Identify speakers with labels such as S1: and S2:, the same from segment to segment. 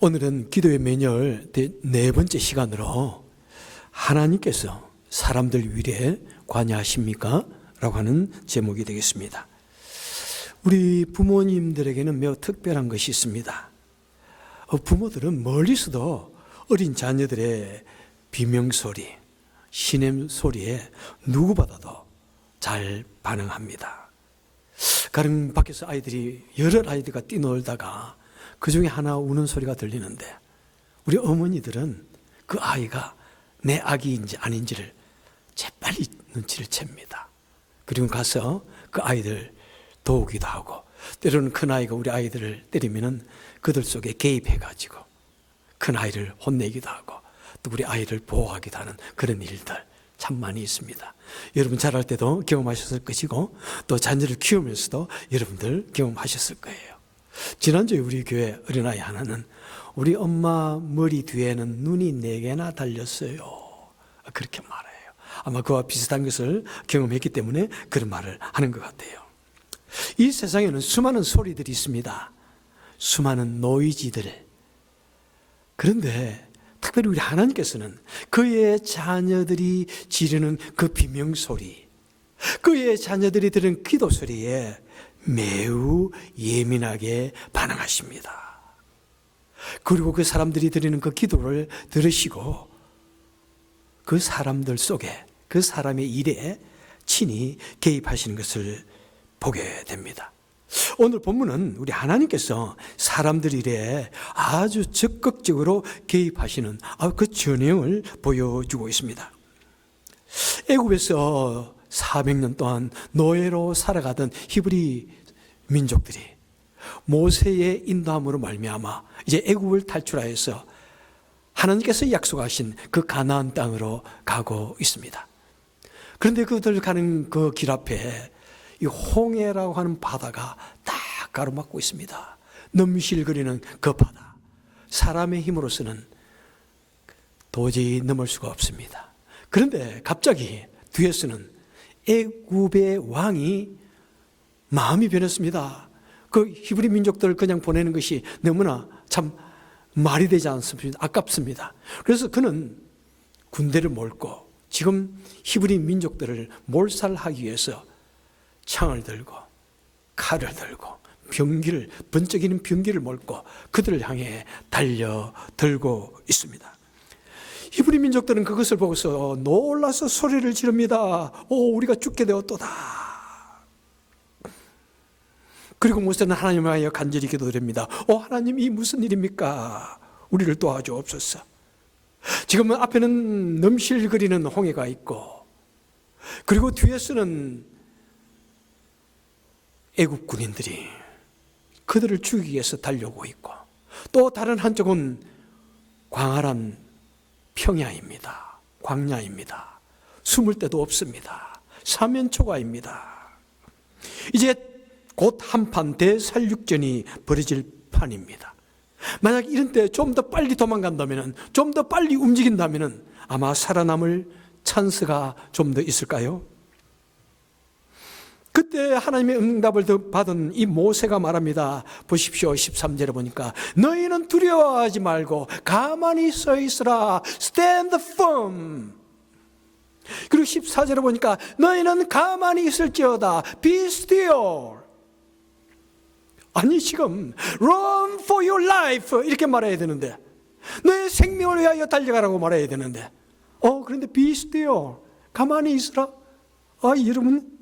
S1: 오늘은 기도의 매뉴얼 네 번째 시간으로 하나님께서 사람들 위에 관여하십니까? 라고 하는 제목이 되겠습니다. 우리 부모님들에게는 매우 특별한 것이 있습니다. 부모들은 멀리서도 어린 자녀들의 비명소리, 시냄소리에 누구보다도 잘 반응합니다. 가령 밖에서 여러 아이들과 뛰놀다가 그 중에 하나 우는 소리가 들리는데 우리 어머니들은 그 아이가 내 아기인지 아닌지를 재빨리 눈치를 챕니다. 그리고 가서 그 아이들 도우기도 하고, 때로는 큰 아이가 우리 아이들을 때리면은 그들 속에 개입해가지고 큰 아이를 혼내기도 하고 또 우리 아이를 보호하기도 하는 그런 일들 참 많이 있습니다. 여러분 자랄 때도 경험하셨을 것이고 또 자녀를 키우면서도 여러분들 경험하셨을 거예요. 지난주에 우리 교회 어린아이 하나는 우리 엄마 머리 뒤에는 눈이 4개나 달렸어요. 그렇게 말해요. 아마 그와 비슷한 것을 경험했기 때문에 그런 말을 하는 것 같아요. 이 세상에는 수많은 소리들이 있습니다. 수많은 노이즈들. 그런데 특별히 우리 하나님께서는 그의 자녀들이 지르는 그 비명소리, 그의 자녀들이 들은 기도 소리에 매우 예민하게 반응하십니다. 그리고 그 사람들이 드리는 그 기도를 들으시고 그 사람들 속에 그 사람의 일에 친히 개입하시는 것을 보게 됩니다. 오늘 본문은 우리 하나님께서 사람들 일에 아주 적극적으로 개입하시는 그 전형을 보여주고 있습니다. 애굽에서 400년 동안 노예로 살아가던 히브리 민족들이 모세의 인도함으로 말미암아 이제 애굽을 탈출하여서 하나님께서 약속하신 그 가나안 땅으로 가고 있습니다. 그런데 그들 가는 그 길 앞에 이 홍해라고 하는 바다가 딱 가로막고 있습니다. 넘실거리는 그 바다, 사람의 힘으로서는 도저히 넘을 수가 없습니다. 그런데 갑자기 뒤에서는 애굽의 왕이 마음이 변했습니다. 그 히브리 민족들을 그냥 보내는 것이 너무나 참 말이 되지 않습니다. 아깝습니다. 그래서 그는 군대를 몰고 지금 히브리 민족들을 몰살하기 위해서 창을 들고 칼을 들고 번쩍이는 병기를 몰고 그들을 향해 달려들고 있습니다. 히브리 민족들은 그것을 보고서 놀라서 소리를 지릅니다. 우리가 죽게 되었도다. 그리고 모세는 하나님을 하여 간절히 기도드립니다. 하나님, 이 무슨 일입니까? 우리를 도와주옵소서. 지금은 앞에는 넘실거리는 홍해가 있고 그리고 뒤에서는 애굽 군인들이 그들을 죽이기 위해서 달려오고 있고 또 다른 한쪽은 광활한 평야입니다. 광야입니다. 숨을 데도 없습니다. 사면초가입니다. 이제 곧 한판 대살육전이 벌어질 판입니다. 만약 이런 때 좀 더 빨리 도망간다면, 좀 더 빨리 움직인다면 아마 살아남을 찬스가 좀 더 있을까요? 그때 하나님의 응답을 받은 이 모세가 말합니다. 보십시오. 13절에 보니까 너희는 두려워하지 말고 가만히 서 있으라. Stand firm. 그리고 14절에 보니까 너희는 가만히 있을지어다. Be still. 아니 지금 Run for your life 이렇게 말해야 되는데, 너의 생명을 위하여 달려가라고 말해야 되는데 그런데 Be still. 가만히 있으라. 여러분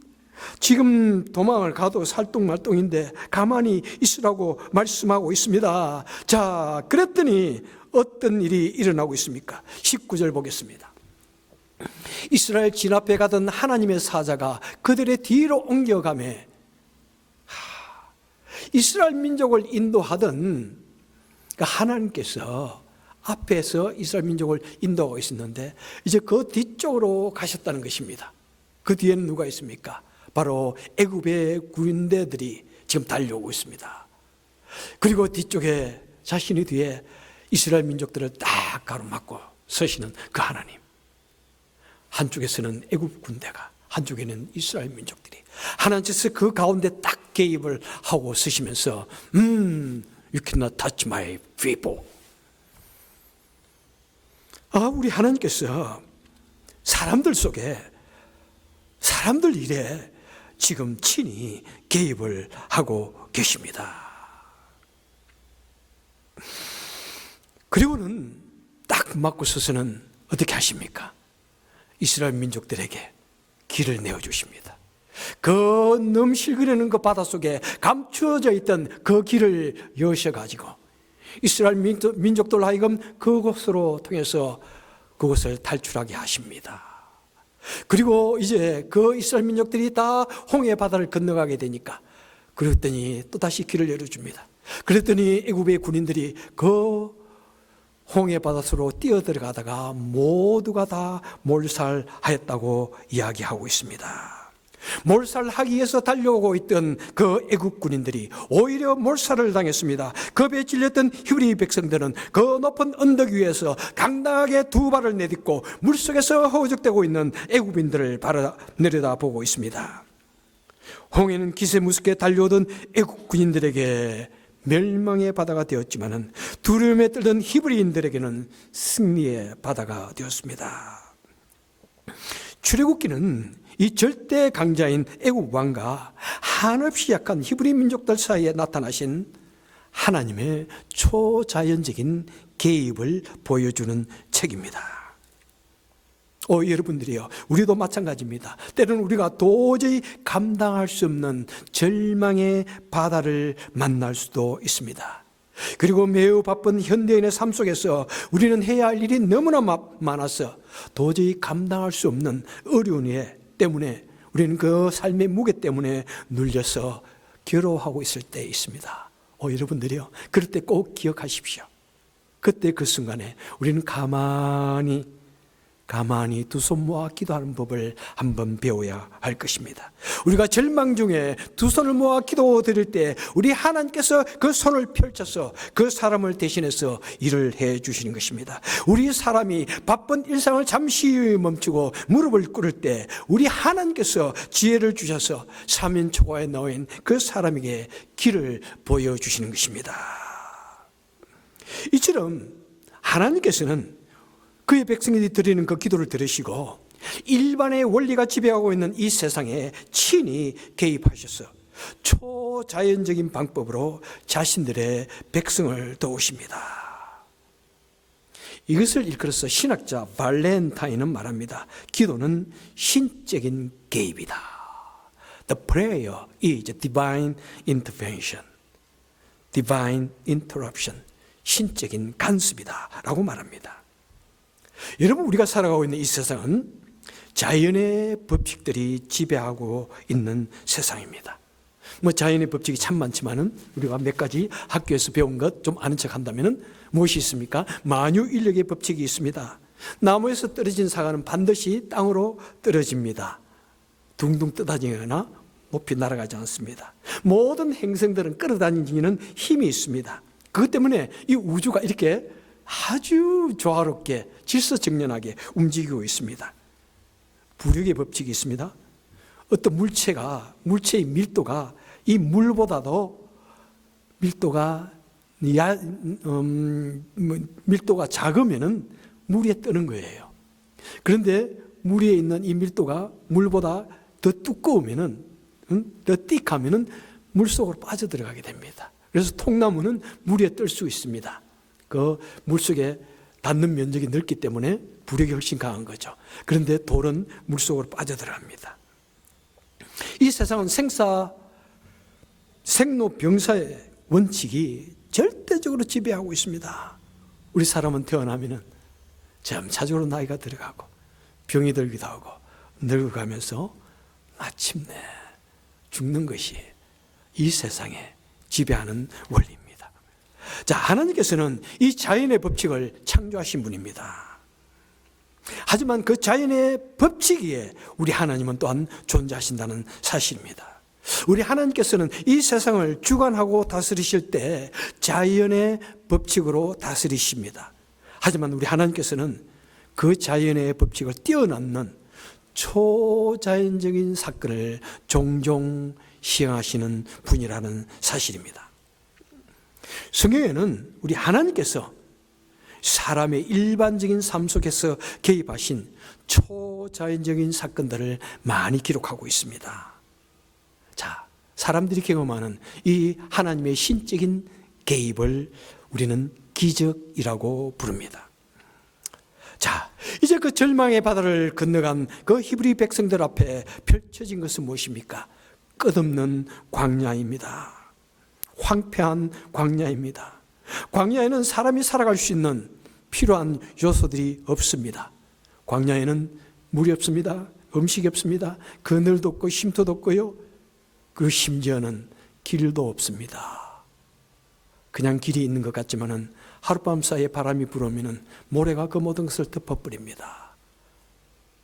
S1: 지금 도망을 가도 살똥말똥인데 가만히 있으라고 말씀하고 있습니다. 자, 그랬더니 어떤 일이 일어나고 있습니까? 19절 보겠습니다. 이스라엘 진 앞에 가던 하나님의 사자가 그들의 뒤로 옮겨가매 이스라엘 민족을 인도하던 하나님께서 앞에서 이스라엘 민족을 인도하고 있었는데 이제 그 뒤쪽으로 가셨다는 것입니다. 그 뒤에는 누가 있습니까? 바로 애굽의 군대들이 지금 달려오고 있습니다. 그리고 뒤쪽에 자신의 뒤에 이스라엘 민족들을 딱 가로막고 서시는 그 하나님. 한쪽에서는 애굽 군대가, 한쪽에는 이스라엘 민족들이 하나님께서 그 가운데 딱 개입을 하고 서시면서 You cannot touch my people. 우리 하나님께서 사람들 속에, 사람들 일에 지금 친히 개입을 하고 계십니다. 그리고는 딱 맞고 서서는 어떻게 하십니까? 이스라엘 민족들에게 길을 내어주십니다. 그 넘실거리는 그 바닷속에 감추어져 있던 그 길을 여셔가지고 이스라엘 민족들 하여금 그곳으로 통해서 그곳을 탈출하게 하십니다. 그리고 이제 그 이스라엘 민족들이 다 홍해 바다를 건너가게 되니까 그랬더니 또다시 길을 열어줍니다. 그랬더니 애굽의 군인들이 그 홍해 바닷속으로 뛰어들어가다가 모두가 다 몰살하였다고 이야기하고 있습니다. 몰살하기 위해서 달려오고 있던 그 애굽 군인들이 오히려 몰살을 당했습니다. 겁에 질렸던 히브리 백성들은 그 높은 언덕 위에서 당당하게 두 발을 내딛고 물속에서 허우적대고 있는 애굽인들을 내려다보고 있습니다. 홍해는 기세 무섭게 달려오던 애굽 군인들에게 멸망의 바다가 되었지만은 두려움에 떨던 히브리인들에게는 승리의 바다가 되었습니다. 출애굽기는 이 절대 강자인 애굽 왕과 한없이 약한 히브리 민족들 사이에 나타나신 하나님의 초자연적인 개입을 보여주는 책입니다. 여러분들이요, 우리도 마찬가지입니다. 때로는 우리가 도저히 감당할 수 없는 절망의 바다를 만날 수도 있습니다. 그리고 매우 바쁜 현대인의 삶 속에서 우리는 해야 할 일이 너무나 많아서 도저히 감당할 수 없는 어려운 일 때문에 우리는 그 삶의 무게 때문에 눌려서 괴로워하고 있을 때 있습니다. 여러분들이요, 그럴 때 꼭 기억하십시오. 그때 그 순간에 우리는 가만히 두 손 모아 기도하는 법을 한번 배워야 할 것입니다. 우리가 절망 중에 두 손을 모아 기도 드릴 때 우리 하나님께서 그 손을 펼쳐서 그 사람을 대신해서 일을 해 주시는 것입니다. 우리 사람이 바쁜 일상을 잠시 멈추고 무릎을 꿇을 때 우리 하나님께서 지혜를 주셔서 사면초가에 놓인 그 사람에게 길을 보여주시는 것입니다. 이처럼 하나님께서는 그의 백성들이 드리는 그 기도를 들으시고 일반의 원리가 지배하고 있는 이 세상에 친히 개입하셔서 초자연적인 방법으로 자신들의 백성을 도우십니다. 이것을 일컬어서 신학자 발렌타인은 말합니다. 기도는 신적인 개입이다. The prayer is divine intervention, divine interruption, 신적인 간섭이다 라고 말합니다. 여러분, 우리가 살아가고 있는 이 세상은 자연의 법칙들이 지배하고 있는 세상입니다. 자연의 법칙이 참 많지만은 우리가 몇 가지 학교에서 배운 것 좀 아는 척 한다면은 무엇이 있습니까? 만유인력의 법칙이 있습니다. 나무에서 떨어진 사과는 반드시 땅으로 떨어집니다. 둥둥 떠다니거나 높이 날아가지 않습니다. 모든 행성들은 끌어다니는 힘이 있습니다. 그것 때문에 이 우주가 이렇게 아주 조화롭게 질서정연하게 움직이고 있습니다. 부력의 법칙이 있습니다. 어떤 물체의 밀도가 이 물보다도 밀도가 작으면은 물 위에 뜨는 거예요. 그런데 물 위에 있는 이 밀도가 물보다 더 두꺼우면은, 더 띡하면은 물 속으로 빠져들어가게 됩니다. 그래서 통나무는 물 위에 뜰 수 있습니다. 그 물속에 닿는 면적이 넓기 때문에 부력이 훨씬 강한 거죠. 그런데 돌은 물속으로 빠져들어갑니다. 이 세상은 생로병사의 원칙이 절대적으로 지배하고 있습니다. 우리 사람은 태어나면은 점차적으로 나이가 들어가고 병이 들기도 하고 늙어가면서 마침내 죽는 것이 이 세상에 지배하는 원리입니다. 자, 하나님께서는 이 자연의 법칙을 창조하신 분입니다. 하지만 그 자연의 법칙 위에 우리 하나님은 또한 존재하신다는 사실입니다. 우리 하나님께서는 이 세상을 주관하고 다스리실 때 자연의 법칙으로 다스리십니다. 하지만 우리 하나님께서는 그 자연의 법칙을 뛰어넘는 초자연적인 사건을 종종 시행하시는 분이라는 사실입니다. 성경에는 우리 하나님께서 사람의 일반적인 삶 속에서 개입하신 초자연적인 사건들을 많이 기록하고 있습니다. 자, 사람들이 경험하는 이 하나님의 신적인 개입을 우리는 기적이라고 부릅니다. 자, 이제 그 절망의 바다를 건너간 그 히브리 백성들 앞에 펼쳐진 것은 무엇입니까? 끝없는 광야입니다. 황폐한 광야입니다. 광야에는 사람이 살아갈 수 있는 필요한 요소들이 없습니다. 광야에는 물이 없습니다. 음식이 없습니다. 그늘도 없고 쉼터도 없고요. 그 심지어는 길도 없습니다. 그냥 길이 있는 것 같지만은 하룻밤 사이에 바람이 불어오면은 모래가 그 모든 것을 덮어버립니다.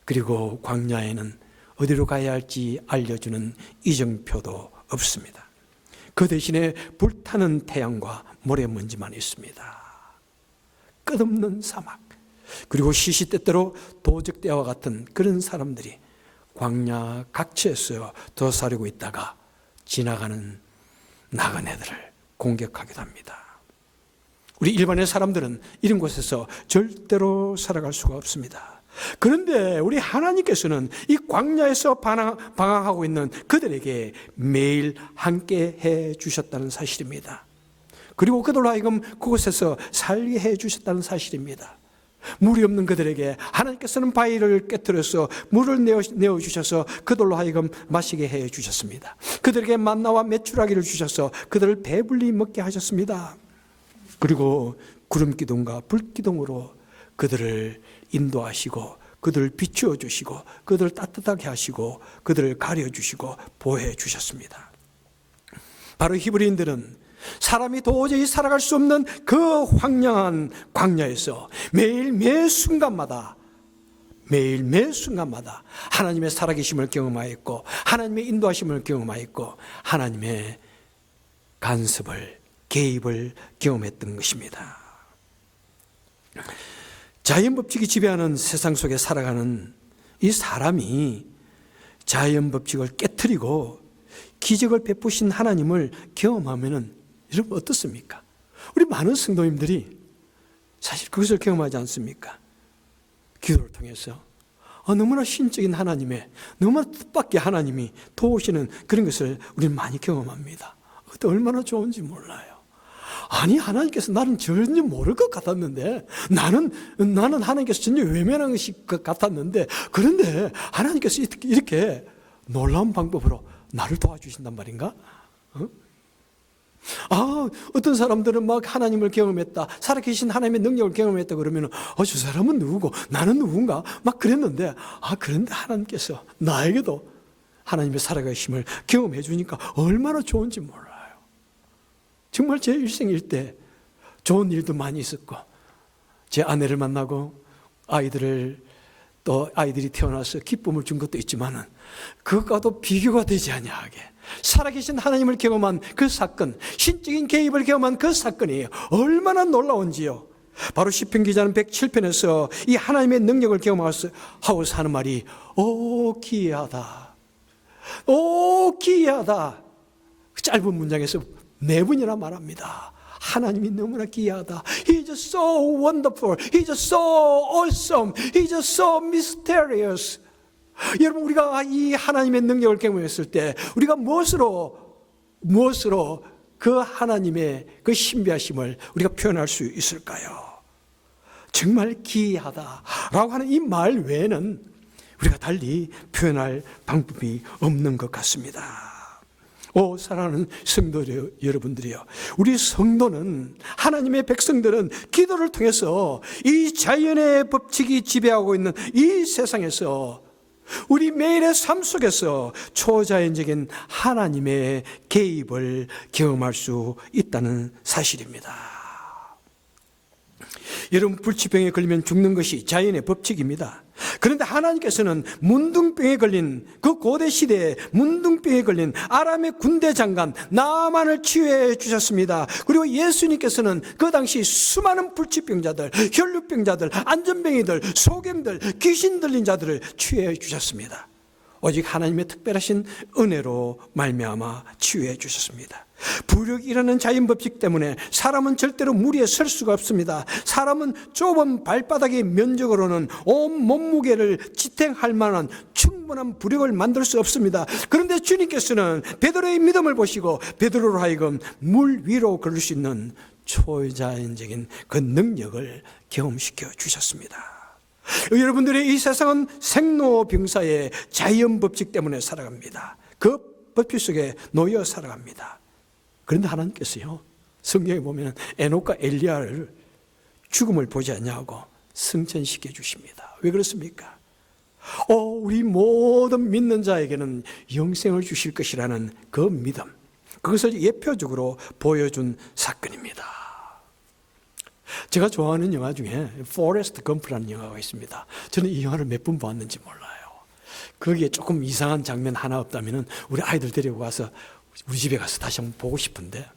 S1: 그리고 광야에는 어디로 가야 할지 알려주는 이정표도 없습니다. 그 대신에 불타는 태양과 모래먼지만 있습니다. 끝없는 사막, 그리고 시시때때로 도적대와 같은 그런 사람들이 광야 각처에서 도사리고 있다가 지나가는 나그네들을 공격하기도 합니다. 우리 일반의 사람들은 이런 곳에서 절대로 살아갈 수가 없습니다. 그런데 우리 하나님께서는 이 광야에서 방황하고 있는 그들에게 매일 함께 해 주셨다는 사실입니다. 그리고 그들로 하여금 그곳에서 살게 해 주셨다는 사실입니다. 물이 없는 그들에게 하나님께서는 바위를 깨뜨려서 물을 내어주셔서 그들로 하여금 마시게 해 주셨습니다. 그들에게 만나와 메추라기를 주셔서 그들을 배불리 먹게 하셨습니다. 그리고 구름기둥과 불기둥으로 그들을 인도하시고 그들을 비추어 주시고 그들을 따뜻하게 하시고 그들을 가려주시고 보호해 주셨습니다. 바로 히브리인들은 사람이 도저히 살아갈 수 없는 그 황량한 광야에서 매일 매 순간마다 하나님의 살아계심을 경험하였고 하나님의 인도하심을 경험하였고 하나님의 간섭을, 개입을 경험했던 것입니다. 자연법칙이 지배하는 세상 속에 살아가는 이 사람이 자연법칙을 깨트리고 기적을 베푸신 하나님을 경험하면은 여러분 어떻습니까? 우리 많은 성도님들이 사실 그것을 경험하지 않습니까? 기도를 통해서 너무나 신적인 하나님의, 너무나 뜻밖의 하나님이 도우시는 그런 것을 우리는 많이 경험합니다. 그때 얼마나 좋은지 몰라요. 아니, 하나님께서 나는 전혀 모를 것 같았는데, 나는 하나님께서 전혀 외면한 것이 것 같았는데, 그런데 하나님께서 이렇게 놀라운 방법으로 나를 도와주신단 말인가? 어떤 사람들은 막 하나님을 경험했다, 살아계신 하나님의 능력을 경험했다 그러면 저 사람은 누구고 나는 누군가 막 그랬는데, 그런데 하나님께서 나에게도 하나님의 살아계심을 경험해 주니까 얼마나 좋은지 몰라요. 정말 제 일생일 때 좋은 일도 많이 있었고, 제 아내를 만나고 아이들이 태어나서 기쁨을 준 것도 있지만은 그것과도 비교가 되지 아니하게 살아계신 하나님을 경험한 그 사건, 신적인 개입을 경험한 그 사건이 얼마나 놀라운지요. 바로 시편 기자는 107편에서 이 하나님의 능력을 경험하고서 하는 말이 기이하다. 기이하다. 짧은 문장에서 4번이나 말합니다. 하나님이 너무나 기이하다. He's just so wonderful. He's just so awesome. He's just so mysterious. 여러분, 우리가 이 하나님의 능력을 경험했을 때 우리가 무엇으로 그 하나님의 그 신비하심을 우리가 표현할 수 있을까요? 정말 기이하다라고 하는 이 말 외에는 우리가 달리 표현할 방법이 없는 것 같습니다. 사랑하는 성도 여러분들이요, 우리 성도는, 하나님의 백성들은 기도를 통해서 이 자연의 법칙이 지배하고 있는 이 세상에서 우리 매일의 삶 속에서 초자연적인 하나님의 개입을 경험할 수 있다는 사실입니다. 여러분, 불치병에 걸리면 죽는 것이 자연의 법칙입니다. 그런데 하나님께서는 문둥병에 걸린, 그 고대 시대에 문둥병에 걸린 아람의 군대 장관 나아만을 치유해 주셨습니다. 그리고 예수님께서는 그 당시 수많은 불치병자들, 혈루병자들, 안전병이들, 소경들, 귀신 들린 자들을 치유해 주셨습니다. 오직 하나님의 특별하신 은혜로 말미암아 치유해 주셨습니다. 부력이 일어나는 자연법칙 때문에 사람은 절대로 무리에 설 수가 없습니다. 사람은 좁은 발바닥의 면적으로는 온 몸무게를 지탱할 만한 충분한 부력을 만들 수 없습니다. 그런데 주님께서는 베드로의 믿음을 보시고 베드로로 하여금 물 위로 걸을 수 있는 초자연적인 그 능력을 경험시켜 주셨습니다. 여러분들의 이 세상은 생로병사의 자연법칙 때문에 살아갑니다. 그 법칙 속에 놓여 살아갑니다. 그런데 하나님께서요, 성경에 보면 에녹과 엘리야를 죽음을 보지 않냐고 승천시켜 주십니다. 왜 그렇습니까? 우리 모든 믿는 자에게는 영생을 주실 것이라는 그 믿음, 그것을 예표적으로 보여준 사건입니다. 제가 좋아하는 영화 중에 포레스트 검프라는 영화가 있습니다. 저는 이 영화를 몇 번 봤는지 몰라요. 거기에 조금 이상한 장면 하나 없다면 우리 아이들 데리고 가서 우리 집에 가서 다시 한번 보고 싶은데,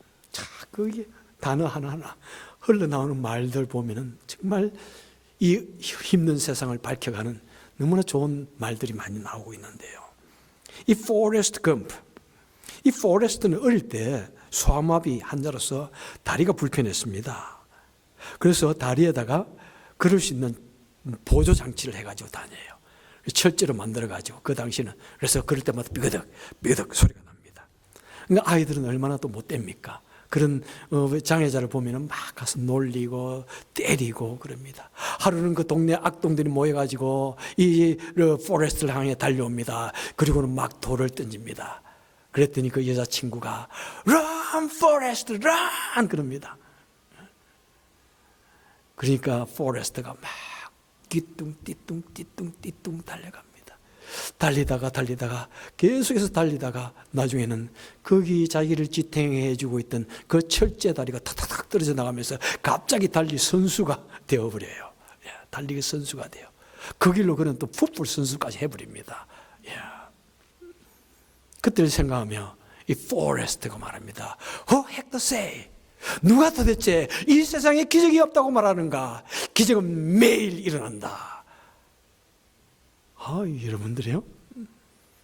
S1: 거기에 단어 하나하나 흘러나오는 말들 보면은 정말 이 힘든 세상을 밝혀가는 너무나 좋은 말들이 많이 나오고 있는데요. 이 포레스트 검프, 이 포레스트는 어릴 때 소아마비 환자로서 다리가 불편했습니다. 그래서 다리에다가 걸을 수 있는 보조 장치를 해가지고 다녀요. 철제로 만들어가지고 그 당시는 그래서 걸을 때마다 삐그덕 삐그덕 소리가 납니다. 그러니까 아이들은 얼마나 또 못됩니까? 그런 장애자를 보면 막 가서 놀리고 때리고 그럽니다. 하루는 그 동네 악동들이 모여가지고 이 포레스트를 향해 달려옵니다. 그리고는 막 돌을 던집니다. 그랬더니 그 여자친구가 Run, Forrest, run! 그럽니다. 그러니까 포레스트가 막 띠뚱 달려갑니다. 달리다가 계속해서 달리다가 나중에는 거기 자기를 지탱해주고 있던 그 철제 다리가 탁탁탁 떨어져 나가면서 갑자기 달리 선수가 되어버려요. 달리기 선수가 돼요. 그 길로 그는 또 풋볼 선수까지 해버립니다. 그때를 생각하며 이 포레스트가 말합니다. Who heck to say? 누가 도대체 이 세상에 기적이 없다고 말하는가? 기적은 매일 일어난다. 여러분들이요,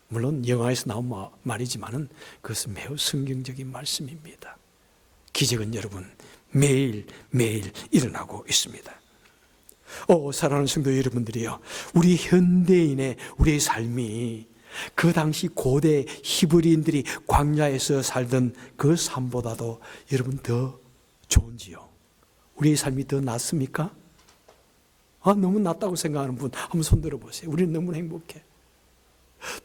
S1: 물론 영화에서 나온 말이지만은 그것은 매우 성경적인 말씀입니다. 기적은 여러분 매일 일어나고 있습니다. 사랑하는 성도 여러분들이요, 우리 현대인의 우리의 삶이 그 당시 고대 히브리인들이 광야에서 살던 그 삶보다도 여러분 더 좋은지요? 우리의 삶이 더 낫습니까? 너무 낫다고 생각하는 분 한번 손 들어보세요. 우리는 너무 행복해.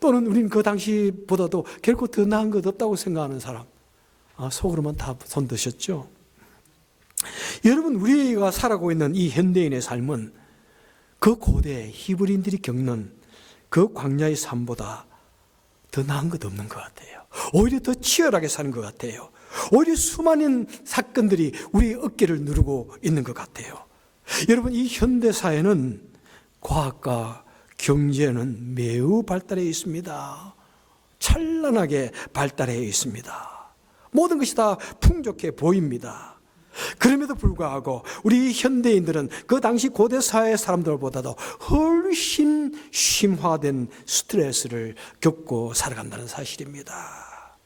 S1: 또는 우리는 그 당시보다도 결코 더 나은 것 없다고 생각하는 사람, 속으로만 다 손 드셨죠? 여러분, 우리가 살아가고 있는 이 현대인의 삶은 그 고대 히브리인들이 겪는 그 광야의 삶보다 더 나은 것 없는 것 같아요. 오히려 더 치열하게 사는 것 같아요. 오히려 수많은 사건들이 우리 어깨를 누르고 있는 것 같아요. 여러분, 이 현대사회는 과학과 경제는 매우 발달해 있습니다. 찬란하게 발달해 있습니다. 모든 것이 다 풍족해 보입니다. 그럼에도 불구하고 우리 현대인들은 그 당시 고대 사회 사람들보다도 훨씬 심화된 스트레스를 겪고 살아간다는 사실입니다.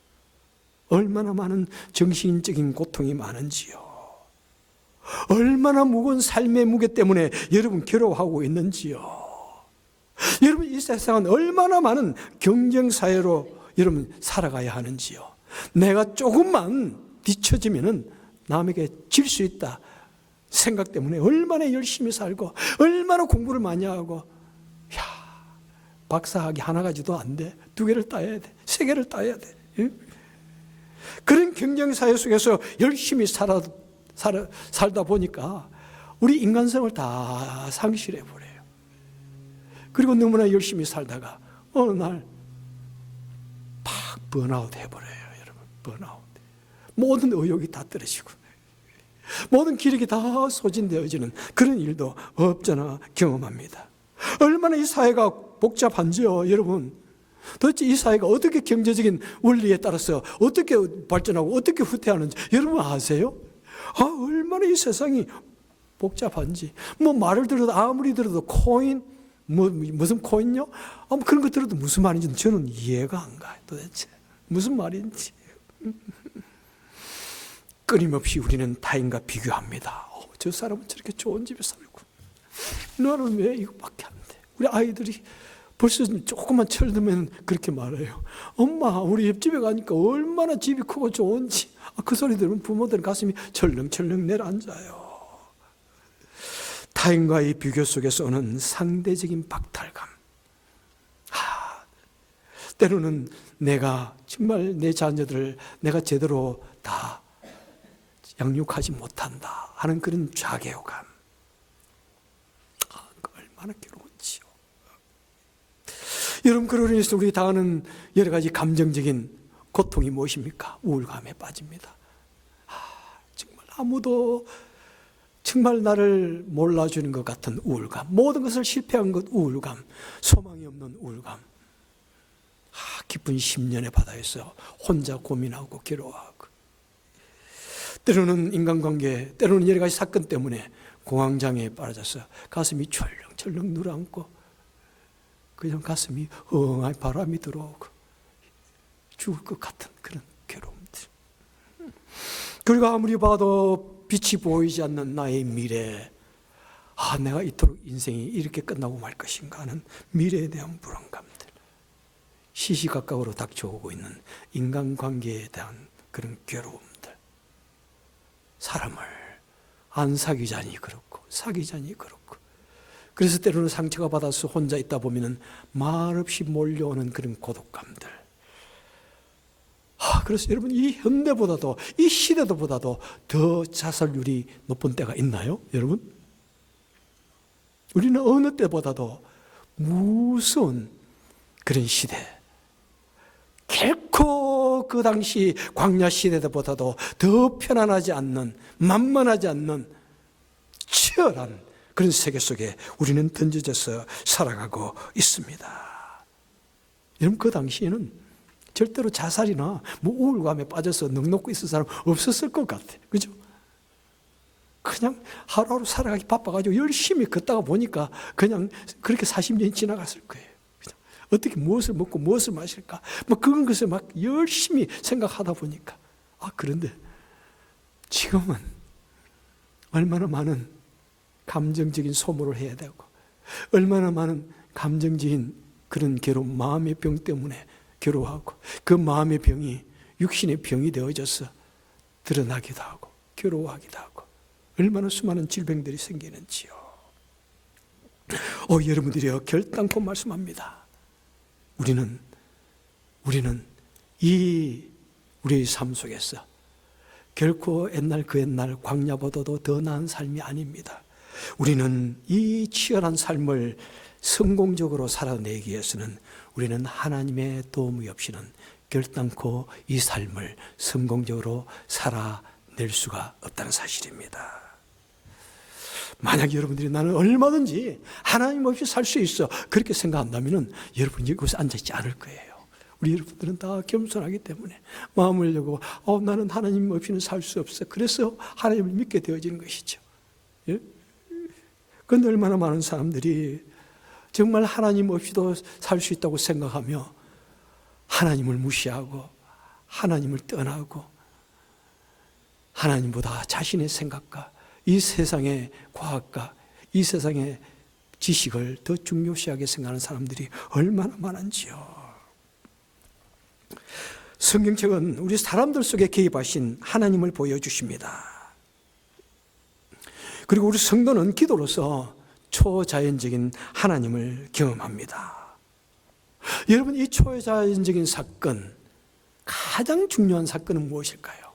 S1: 얼마나 많은 정신적인 고통이 많은지요. 얼마나 무거운 삶의 무게 때문에 여러분 괴로워하고 있는지요. 여러분, 이 세상은 얼마나 많은 경쟁사회로 여러분 살아가야 하는지요. 내가 조금만 뒤처지면은 남에게 질 수 있다 생각 때문에 얼마나 열심히 살고 얼마나 공부를 많이 하고, 박사학위 하나 가지도 안 돼. 2개를 따야 돼. 3개를 따야 돼. 그런 경쟁사회 속에서 열심히 살다 보니까 우리 인간성을 다 상실해 버려요. 그리고 너무나 열심히 살다가 어느 날 팍 번아웃 해버려요. 여러분, 번아웃. 모든 의욕이 다 떨어지고 모든 기력이 다 소진되어지는 그런 일도 없잖아 경험합니다. 얼마나 이 사회가 복잡한지요, 여러분. 도대체 이 사회가 어떻게 경제적인 원리에 따라서 어떻게 발전하고 어떻게 후퇴하는지 여러분 아세요? 얼마나 이 세상이 복잡한지. 말을 들어도 아무리 들어도 코인, 무슨 코인요? 그런 것 들어도 무슨 말인지 저는 이해가 안 가요. 도대체 무슨 말인지. 끊임없이 우리는 타인과 비교합니다. 저 사람은 저렇게 좋은 집에 살고 나는 왜 이거밖에 안 돼? 우리 아이들이 벌써 조금만 철들면 그렇게 말해요. 엄마, 우리 옆집에 가니까 얼마나 집이 크고 좋은지. 그 소리 들으면 부모들은 가슴이 철렁철렁 내려앉아요. 타인과의 비교 속에서 오는 상대적인 박탈감. 때로는 내가 정말 내 자녀들을 내가 제대로 다 양육하지 못한다 하는 그런 좌괴감. 얼마나 괴로운지요. 여러분, 그로 인해서 우리 당하는 여러 가지 감정적인 고통이 무엇입니까? 우울감에 빠집니다. 정말 아무도 정말 나를 몰라주는 것 같은 우울감, 모든 것을 실패한 것 우울감, 소망이 없는 우울감. 깊은 심년의 바다에서 혼자 고민하고 괴로워하고, 때로는 인간관계, 때로는 여러 가지 사건 때문에 공황장애에 빠져서 가슴이 철렁철렁 누르앉고 그냥 가슴이 엉엉 바람이 들어오고 죽을 것 같은 그런 괴로움들. 그리고 아무리 봐도 빛이 보이지 않는 나의 미래, 내가 이토록 인생이 이렇게 끝나고 말 것인가 하는 미래에 대한 불안감들, 시시각각으로 닥쳐오고 있는 인간관계에 대한 그런 괴로움들, 사람을 안 사귀자니 그렇고 사귀자니 그렇고, 그래서 때로는 상처가 받아서 혼자 있다 보면 말없이 몰려오는 그런 고독감들. 그래서 여러분, 이 현대보다도 이 시대보다도 더 자살률이 높은 때가 있나요? 여러분, 우리는 어느 때보다도 무서운 그런 시대, 결코 그 당시 광야 시대보다도 더 편안하지 않는, 만만하지 않는 치열한 그런 세계 속에 우리는 던져져서 살아가고 있습니다. 여러분, 그 당시에는 절대로 자살이나 우울감에 빠져서 넋놓고 있을 사람 없었을 것 같아요. 그죠? 그냥 하루하루 살아가기 바빠가지고 열심히 걷다가 보니까 그냥 그렇게 40년이 지나갔을 거예요. 그죠? 어떻게 무엇을 먹고 무엇을 마실까? 그런 것을 막 열심히 생각하다 보니까. 그런데 지금은 얼마나 많은 감정적인 소모를 해야 되고, 얼마나 많은 감정적인 그런 괴로움, 마음의 병 때문에 괴로워하고, 그 마음의 병이 육신의 병이 되어져서 드러나기도 하고 괴로워하기도 하고, 얼마나 수많은 질병들이 생기는지요. 여러분들이요, 결단코 말씀합니다. 우리는 우리의 삶 속에서 결코 옛날 그 옛날 광야보다도 더 나은 삶이 아닙니다. 우리는 이 치열한 삶을 성공적으로 살아내기 위해서는 우리는 하나님의 도움이 없이는 결단코 이 삶을 성공적으로 살아낼 수가 없다는 사실입니다. 만약 여러분들이 나는 얼마든지 하나님 없이 살 수 있어 그렇게 생각한다면 여러분이 이곳에 앉아있지 않을 거예요. 우리 여러분들은 다 겸손하기 때문에 마음을 열고 나는 하나님 없이는 살 수 없어. 그래서 하나님을 믿게 되어지는 것이죠. 예? 그런데 얼마나 많은 사람들이 정말 하나님 없이도 살 수 있다고 생각하며 하나님을 무시하고 하나님을 떠나고 하나님보다 자신의 생각과 이 세상의 과학과 이 세상의 지식을 더 중요시하게 생각하는 사람들이 얼마나 많은지요. 성경책은 우리 사람들 속에 개입하신 하나님을 보여주십니다. 그리고 우리 성도는 기도로서 초자연적인 하나님을 경험합니다. 여러분, 이 초자연적인 사건, 가장 중요한 사건은 무엇일까요?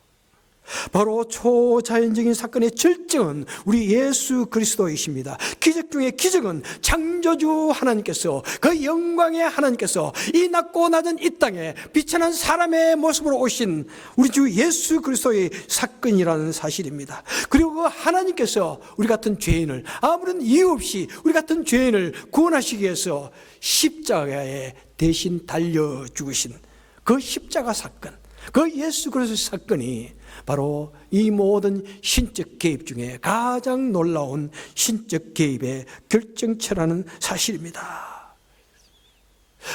S1: 바로 초자연적인 사건의 절정은 우리 예수 그리스도이십니다. 기적 중에 기적은 창조주 하나님께서, 그 영광의 하나님께서 이 낮고 낮은 이 땅에 비천한 사람의 모습으로 오신 우리 주 예수 그리스도의 사건이라는 사실입니다. 그리고 그 하나님께서 우리 같은 죄인을, 아무런 이유 없이 우리 같은 죄인을 구원하시기 위해서 십자가에 대신 달려 죽으신 그 십자가 사건, 그 예수 그리스도의 사건이 바로 이 모든 신적 개입 중에 가장 놀라운 신적 개입의 결정체라는 사실입니다.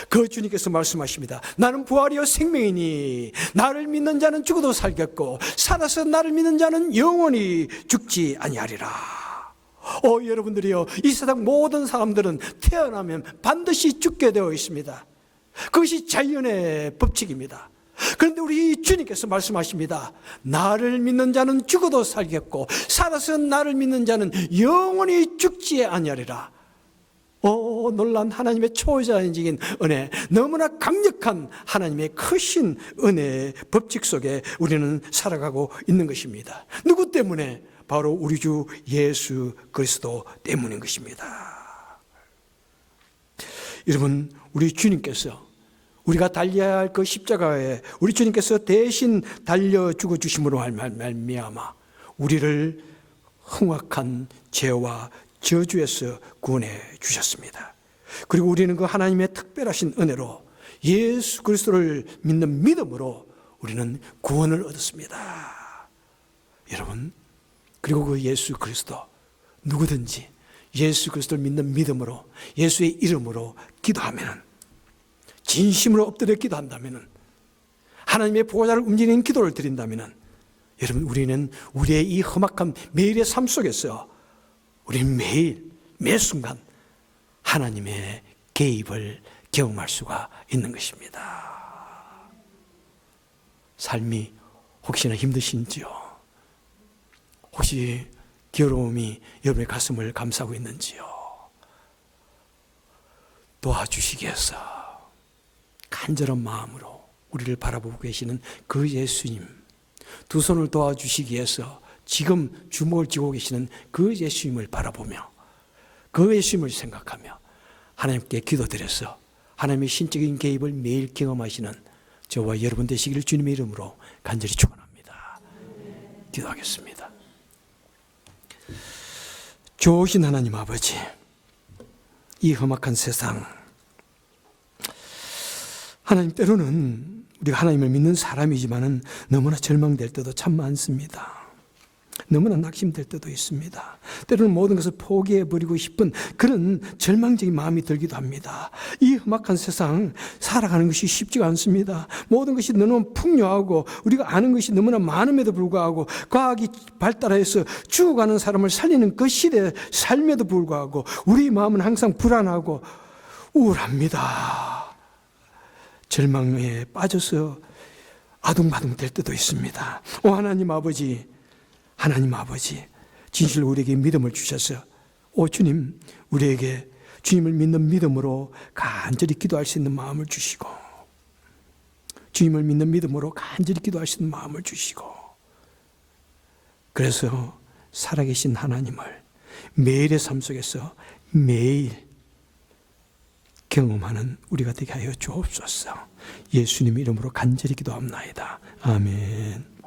S1: 그 주님께서 말씀하십니다. 나는 부활이요 생명이니 나를 믿는 자는 죽어도 살겠고 살아서 나를 믿는 자는 영원히 죽지 아니하리라. 여러분들이요, 이 세상 모든 사람들은 태어나면 반드시 죽게 되어 있습니다. 그것이 자연의 법칙입니다. 그런데 우리 주님께서 말씀하십니다. 나를 믿는 자는 죽어도 살겠고 살아서 나를 믿는 자는 영원히 죽지 아니하리라. 놀란 하나님의 초자연적인 은혜, 너무나 강력한 하나님의 크신 은혜의 법칙 속에 우리는 살아가고 있는 것입니다. 누구 때문에? 바로 우리 주 예수 그리스도 때문인 것입니다. 여러분, 우리 주님께서 우리가 달려야 할 그 십자가에 우리 주님께서 대신 달려 죽어 주심으로 말미암아 우리를 흉악한 죄와 저주에서 구원해 주셨습니다. 그리고 우리는 그 하나님의 특별하신 은혜로 예수 그리스도를 믿는 믿음으로 우리는 구원을 얻었습니다. 여러분, 그리고 그 예수 그리스도, 누구든지 예수 그리스도를 믿는 믿음으로 예수의 이름으로 기도하면은, 진심으로 엎드려 기도한다면은, 하나님의 보호자를 움직이는 기도를 드린다면은, 여러분, 우리는 우리의 이 험악한 매일의 삶 속에서 우리는 매일 매 순간 하나님의 개입을 경험할 수가 있는 것입니다. 삶이 혹시나 힘드신지요? 혹시 괴로움이 여러분의 가슴을 감싸고 있는지요? 도와주시기 위해서 간절한 마음으로 우리를 바라보고 계시는 그 예수님, 두 손을 도와주시기 위해서 지금 주먹을 쥐고 계시는 그 예수님을 바라보며 그 예수님을 생각하며 하나님께 기도드려서 하나님의 신적인 개입을 매일 경험하시는 저와 여러분 되시기를 주님의 이름으로 간절히 축원합니다. 기도하겠습니다. 좋으신 하나님 아버지, 이 험악한 세상, 하나님, 때로는 우리가 하나님을 믿는 사람이지만은 너무나 절망될 때도 참 많습니다. 너무나 낙심될 때도 있습니다. 때로는 모든 것을 포기해버리고 싶은 그런 절망적인 마음이 들기도 합니다. 이 험악한 세상 살아가는 것이 쉽지가 않습니다. 모든 것이 너무 풍요하고 우리가 아는 것이 너무나 많음에도 불구하고 과학이 발달해서 죽어가는 사람을 살리는 그 시대의 삶에도 불구하고 우리 마음은 항상 불안하고 우울합니다. 절망에 빠져서 아둥바둥 될 때도 있습니다. 하나님 아버지, 하나님 아버지, 진실로 우리에게 믿음을 주셔서 주님, 우리에게 주님을 믿는 믿음으로 간절히 기도할 수 있는 마음을 주시고, 주님을 믿는 믿음으로 간절히 기도할 수 있는 마음을 주시고, 그래서 살아계신 하나님을 매일의 삶 속에서 매일 경험하는 우리가 되게 하여 주옵소서. 예수님 이름으로 간절히 기도합나이다. 아멘.